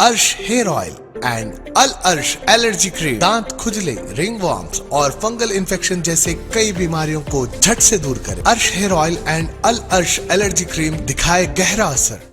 अर्श hair oil and अल अर्श allergy cream दांत खुजले, रिंग वॉर्म्स और फंगल इन्फेक्शन जैसे कई बीमारियों को झट से दूर करे। अर्श हेयर ऑयल एंड अल अर्श एलर्जी क्रीम दिखाए गहरा असर।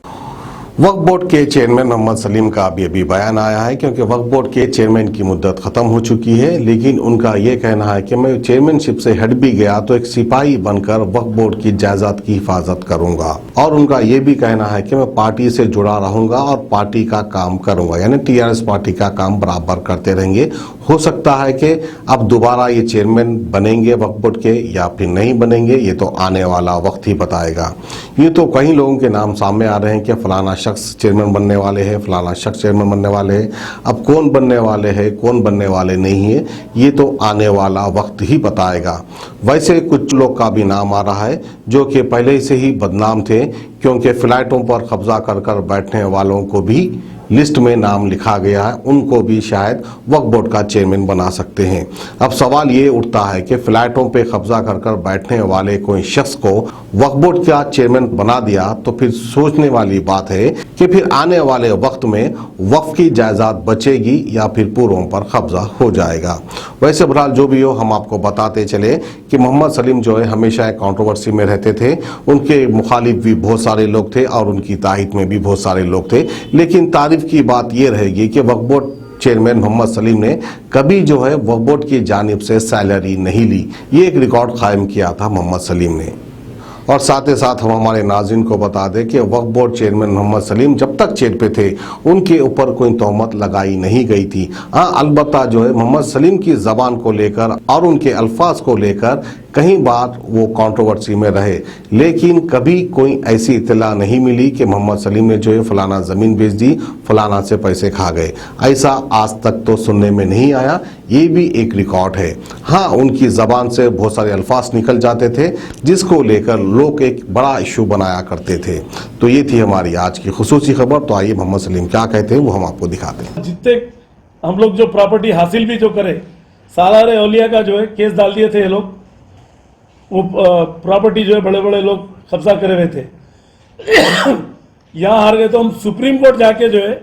वक्फ बोर्ड के चेयरमैन मोहम्मद सलीम का अभी बयान आया है, क्योंकि वक्फ बोर्ड के चेयरमैन की मुद्दत खत्म हो चुकी है, लेकिन उनका ये कहना है कि मैं चेयरमैनशिप से हट भी गया तो एक सिपाही बनकर वक्फ बोर्ड की जायदाद की हिफाजत करूंगा। और उनका ये भी कहना है कि मैं पार्टी से जुड़ा रहूंगा और पार्टी का काम करूंगा, यानी टीआरएस पार्टी का काम बराबर करते रहेंगे। हो सकता है कि अब दोबारा ये चेयरमैन बनेंगे वक्फ बोर्ड के या फिर नहीं बनेंगे, ये तो आने वाला वक्त ही बताएगा। ये तो कई लोगों के नाम सामने आ रहे हैं कि फलाना शख्स चेयरमैन बनने वाले हैं, फलाना शख्स चेयरमैन बनने वाले हैं। अब कौन बनने वाले हैं, कौन बनने वाले नहीं है, ये तो आने वाला वक्त ही बताएगा। वैसे कुछ लोग का भी नाम आ रहा है जो कि पहले से ही बदनाम थे, क्योंकि फ्लैटों पर कब्जा कर बैठने वालों को भी लिस्ट में नाम लिखा गया है, उनको भी शायद वक्फ बोर्ड का चेयरमैन बना सकते हैं। अब सवाल ये उठता है कि फ्लैटों पे कब्जा कर बैठने वाले कोई शख्स को वक्फ बोर्ड का चेयरमैन बना दिया तो फिर सोचने वाली बात है कि फिर आने वाले वक्त में वक्फ की जायदाद बचेगी या फिर पूरों पर कब्जा हो जाएगा। वैसे बहरहाल जो भी हो, हम आपको बताते चले कि मोहम्मद सलीम जो है हमेशा एक कंट्रोवर्सी में रहते थे। उनके मुखालिफ भी बहुत सारे लोग थे और उनकी तायद में भी बहुत सारे लोग थे, लेकिन तारीफ की बात यह रहेगी कि वक्फ बोर्ड चेयरमैन मोहम्मद सलीम ने कभी जो है वक्फ बोर्ड की जानिब से सैलरी नहीं ली। ये एक रिकॉर्ड कायम किया था मोहम्मद सलीम ने। और साथ ही साथ हम हमारे नाज़रीन को बता दें कि वक्फ बोर्ड चेयरमैन मोहम्मद सलीम जब तक चेयर पे थे उनके ऊपर कोई तोहमत लगाई नहीं गई थी। हाँ, अलबत्ता जो है मोहम्मद सलीम की ज़बान को लेकर और उनके अल्फाज को लेकर कई बार वो कंट्रोवर्सी में रहे, लेकिन कभी कोई ऐसी इत्तला नहीं मिली कि मोहम्मद सलीम ने जो है फलाना ज़मीन बेच दी, फलाना से पैसे खा गए। ऐसा आज तक तो सुनने में नहीं आया, ये भी एक रिकॉर्ड है। हाँ, उनकी ज़बान से बहुत सारे अल्फाज निकल जाते थे जिसको लेकर लोग एक बड़ा इशू बनाया करते थे। तो ये थी हमारी आज की खुसूसी खबर। तो आइए मोहम्मद सलीम क्या कहते हैं वो हम आपको दिखाते हैं। जितने हम लोग जो प्रॉपर्टी हासिल भी जो करे, सालारे औलिया का जो है केस डाल दिए थे ये लोग, वो प्रॉपर्टी जो है बड़े बड़े लोग कब्जा करे हुए थे। यहाँ हार गए तो हम सुप्रीम कोर्ट जाके जो है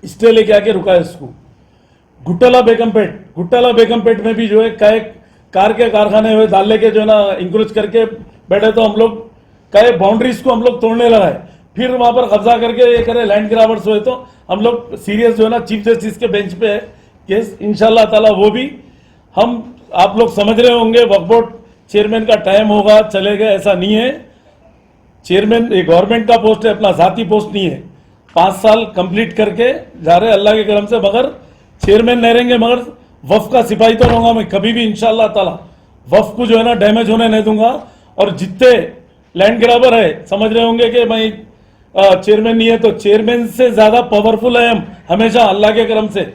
स्टे लेके आके रुका इसको। गुट्टाला बेगमपेट में भी जो है कार के कारखाने हुए दाल लेके जो है ना इंक्रोच करके बैठे, तो हम लोग कई बाउंड्रीज को हम लोग तोड़ने लगा है। फिर वहां पर कब्जा करके ये करे लैंड ग्राबर्स हुए, तो हम लोग सीरियस जो है ना चीफ जस्टिस के बेंच पे है केस, इंशाल्लाह ताला वो भी हम आप लोग समझ रहे होंगे। वक्फ बोर्ड चेयरमैन का टाइम होगा, चलेगा, ऐसा नहीं है। चेयरमैन ये गवर्नमेंट का पोस्ट है, अपना जाती पोस्ट नहीं है। 5 साल कंप्लीट करके जा रहे अल्लाह के करम से, मगर चेयरमैन नहीं रहेंगे, मगर वक्फ का सिपाही तो रहूंगा मैं कभी भी इंशाल्लाह ताला। वक्फ को जो है ना डैमेज होने नहीं दूंगा। और जितने लैंड ग्राबर है, समझ रहे होंगे कि भाई चेयरमैन नहीं है, तो चेयरमैन से ज्यादा पावरफुल है हम हमेशा अल्लाह के करम से।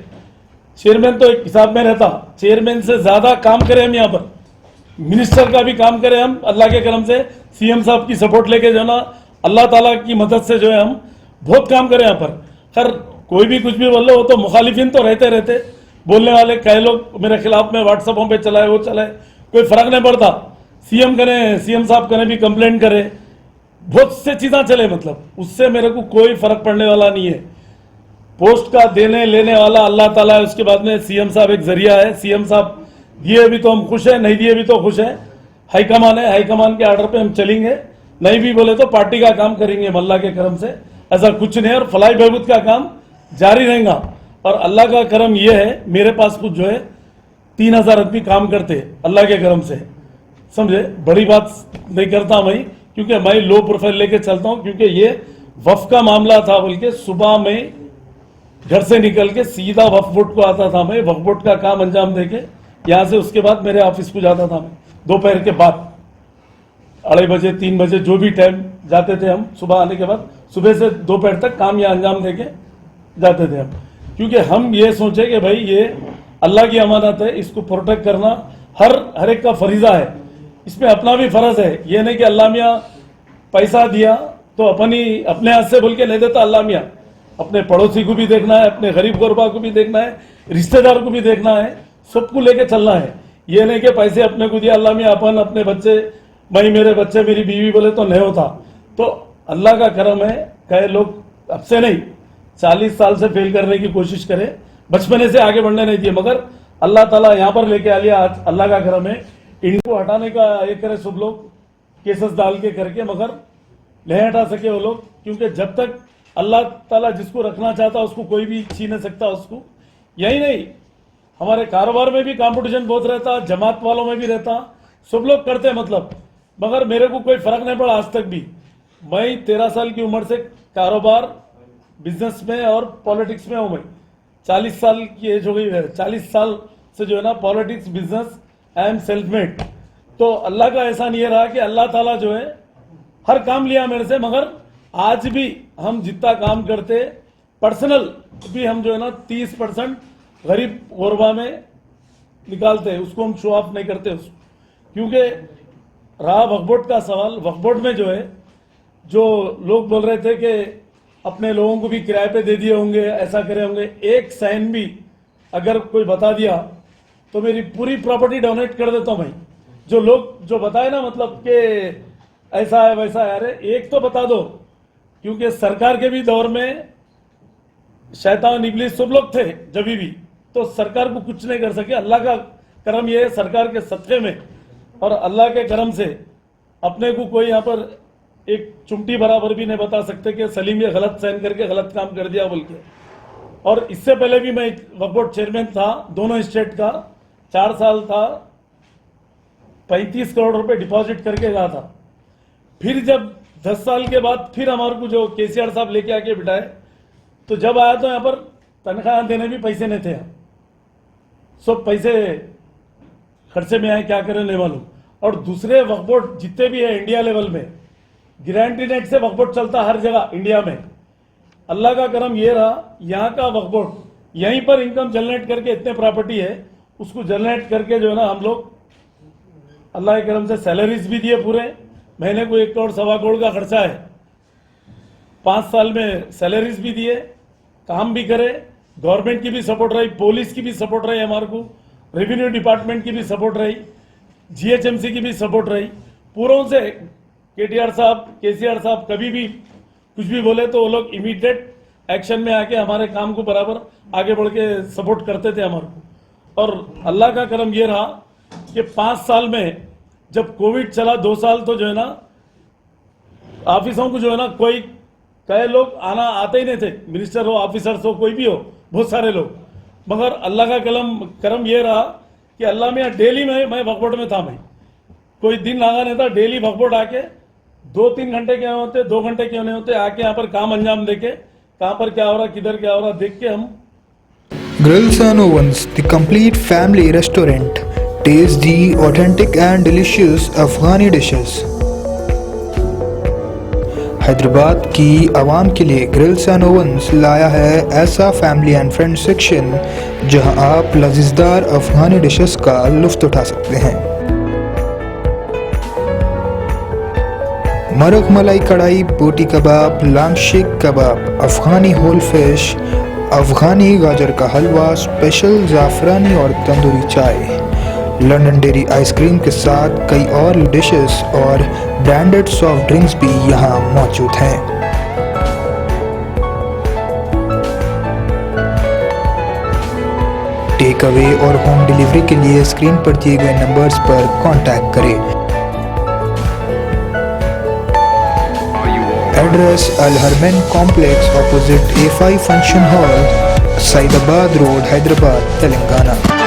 चेयरमैन तो एक हिसाब में रहता, चेयरमैन से ज्यादा काम करें हम यहाँ पर, मिनिस्टर का भी काम करें हम अल्लाह के करम से, सीएम साहब की सपोर्ट लेके जो है ना अल्लाह ताला की मदद से जो है हम बहुत काम करें यहाँ पर। खैर कोई भी कुछ भी बोले, वो तो मुखालिफिन तो रहते बोलने वाले, कई लोग मेरे खिलाफ में व्हाट्सएपों पे चलाए, वो चलाए, कोई फर्क नहीं पड़ता। सीएम साहब करें भी कंप्लेंट करे, बहुत से चीज़ें चले, मतलब उससे मेरे को कोई फर्क पड़ने वाला नहीं है। पोस्ट का देने लेने वाला अल्लाह ताला है, उसके बाद में सीएम साहब एक जरिया है। सीएम साहब दिए भी तो हम खुश हैं, नहीं दिए भी तो खुश हैं। हाईकमान है, हाईकमान के आर्डर पे हम चलेंगे, नहीं भी बोले तो पार्टी का काम करेंगे अल्लाह के करम से, ऐसा कुछ नहीं है। और फलाई बहबूद का काम जारी रहेगा। और अल्लाह का करम यह है, मेरे पास कुछ जो है 3000 आदमी काम करते अल्लाह के करम से, समझे। बड़ी बात नहीं करता मैं, क्योंकि मैं लो प्रोफाइल लेके चलता हूं, क्योंकि ये वक्फ का मामला था। बल्कि सुबह में घर से निकल के सीधा वक्फ बोर्ड को आता था मैं, वक्फ बोर्ड का काम अंजाम देके यहाँ से, उसके बाद मेरे ऑफिस को जाता था मैं दोपहर के बाद 2:30 बजे 3 बजे जो भी टाइम जाते थे हम। सुबह आने के बाद सुबह से दोपहर तक काम यहाँ अंजाम देके जाते थे हम, क्योंकि हम ये सोचे कि भाई ये अल्लाह की अमानत है, इसको प्रोटेक्ट करना हर एक का फरीजा है। इसमें अपना भी फर्ज है। ये नहीं कि अल्लाह मियाँ पैसा दिया तो अपने हाथ से बोल के नहीं देता। अल्लाह मियाँ अपने पड़ोसी को भी देखना है, अपने गरीब गुरबा को भी देखना है, रिश्तेदार को भी देखना है, सबको लेके चलना है। ये नहीं कि पैसे अपने को दिया अल्लाह मियाँ, अपन अपने बच्चे, मैं मेरे बच्चे मेरी बीवी बोले तो नहीं होता। तो अल्लाह का करम है, कई लोग अब से नहीं 40 साल से फेल करने की कोशिश करे, बचपने से आगे बढ़ने नहीं दिए, मगर अल्लाह ताला यहाँ पर लेके आ लिया। आज अल्लाह का करम है, इनको हटाने का ये करे सब लोग केसेस डाल के करके, मगर नहीं हटा सके वो लोग, क्योंकि जब तक अल्लाह ताला जिसको रखना चाहता उसको कोई भी छीन नहीं सकता उसको। यही नहीं, हमारे कारोबार में भी कंपटीशन बहुत रहता, जमात वालों में भी रहता, सब लोग करते मतलब, मगर मेरे को कोई फर्क नहीं पड़ा आज तक भी। मैं 13 साल की उम्र से कारोबार, बिजनेस में और पॉलिटिक्स में हूँ। मैं 40 साल की एज हो गई है, 40 साल से जो है ना politics, business, I am self made. तो अल्लाह का एहसान ये रहा कि अल्लाह ताला जो है हर काम लिया मेरे से, मगर आज भी हम जितना काम करते पर्सनल भी हम जो है ना 30% गरीब गुरबा में निकालते हैं, उसको हम शो ऑफ नहीं करते उसको। क्योंकि रहा वक्फ बोर्ड का सवाल, वक्फ बोर्ड में जो है, जो लोग बोल रहे थे कि अपने लोगों को भी किराए पे दे दिए होंगे, ऐसा करे होंगे, एक साइन भी अगर कोई बता दिया तो मेरी पूरी प्रॉपर्टी डोनेट कर देता हूँ भाई। जो लोग जो बताए ना मतलब कि ऐसा है वैसा है, अरे एक तो बता दो, क्योंकि सरकार के भी दौर में शैतान इब्लिस सब लोग थे जब भी, तो सरकार को कुछ नहीं कर सके। अल्लाह का करम ये है, सरकार के सत्ते में और अल्लाह के करम से अपने को कोई यहाँ पर एक चुमटी बराबर भी नहीं बता सकते कि सलीम ये गलत साइन करके गलत काम कर दिया बोल के। और इससे पहले भी मैं वक्फ बोर्ड चेयरमैन था, दोनों स्टेट का 4 साल था, 35 करोड़ रुपए डिपॉजिट करके गया था। फिर जब 10 साल के बाद फिर हमारे को जो केसीआर साहब लेके आके बिठाए, तो जब आया तो यहाँ पर तनख्वाह देने भी पैसे नहीं थे, सब पैसे खर्चे में आए, क्या करें नहीं मालूम। और दूसरे वक्फ बोर्ड जितने भी है इंडिया लेवल में, गारंटी नेट से वक्फ बोर्ड चलता हर जगह इंडिया में। अल्लाह का करम ये रहा, यहाँ का वक्फ बोर्ड यहीं पर इनकम जनरेट करके, इतने प्रॉपर्टी है उसको जनरेट करके जो है ना हम लोग अल्लाह के करम से सैलरीज भी दिए, पूरे महीने को 1 करोड़ 1.25 करोड़ का खर्चा है, 5 साल में सैलरीज भी दिए, काम भी करे, गवर्नमेंट की भी सपोर्ट रही, पुलिस की भी सपोर्ट रही हमारे को, रेवेन्यू डिपार्टमेंट की भी सपोर्ट रही, जीएचएमसी की भी सपोर्ट रही, पूरों से। केटीआर साहब, केसीआर साहब कभी भी कुछ भी बोले तो वो लोग इमीडिएट एक्शन में आके हमारे काम को बराबर आगे बढ़ के सपोर्ट करते थे हमारे को। और अल्लाह का करम ये रहा कि 5 साल में जब कोविड चला, 2 साल तो जो है ना ऑफिसों को जो है ना कोई कई लोग आते ही नहीं थे, मिनिस्टर हो, ऑफिसर्स हो, कोई भी हो, बहुत सारे लोग। मगर अल्लाह का करम ये रहा कि अल्लाह में डेली मैं वक्फ बोर्ड में था, मैं कोई दिन लगा नहीं था, डेली वक्फ बोर्ड आके 2-3 घंटे क्यों होते, 2 घंटे क्यों नहीं होते, आके यहाँ पर काम अंजाम देके कहाँ पर क्या हो रहा, किधर क्या हो रहा देख के हम। Grills and Ovens, the complete family restaurant. Taste the authentic and delicious Afghani dishes. Hyderabad की आवाम के लिए ग्रिल्स एंड ओवंस लाया है ऐसा फैमिली एंड फ्रेंड सेक्शन जहां आप लजीजदार अफगानी डिशेस का लुत्फ उठा सकते हैं। मरग मलाई कढ़ाई, बोटी कबाब, लाम शेक कबाब, अफगानी होल फिश, अफगानी गाजर का हलवा, स्पेशल ज़ाफ़रानी और तंदूरी चाय, लंदन डेयरी आइसक्रीम के साथ कई और डिशेस और ब्रांडेड सॉफ्ट ड्रिंक्स भी यहाँ मौजूद हैं। टेक अवे और होम डिलीवरी के लिए स्क्रीन पर दिए गए नंबर्स पर कांटेक्ट करें। Address Al Harman complex opposite A5 function hall, Saidabad road, Hyderabad, Telangana.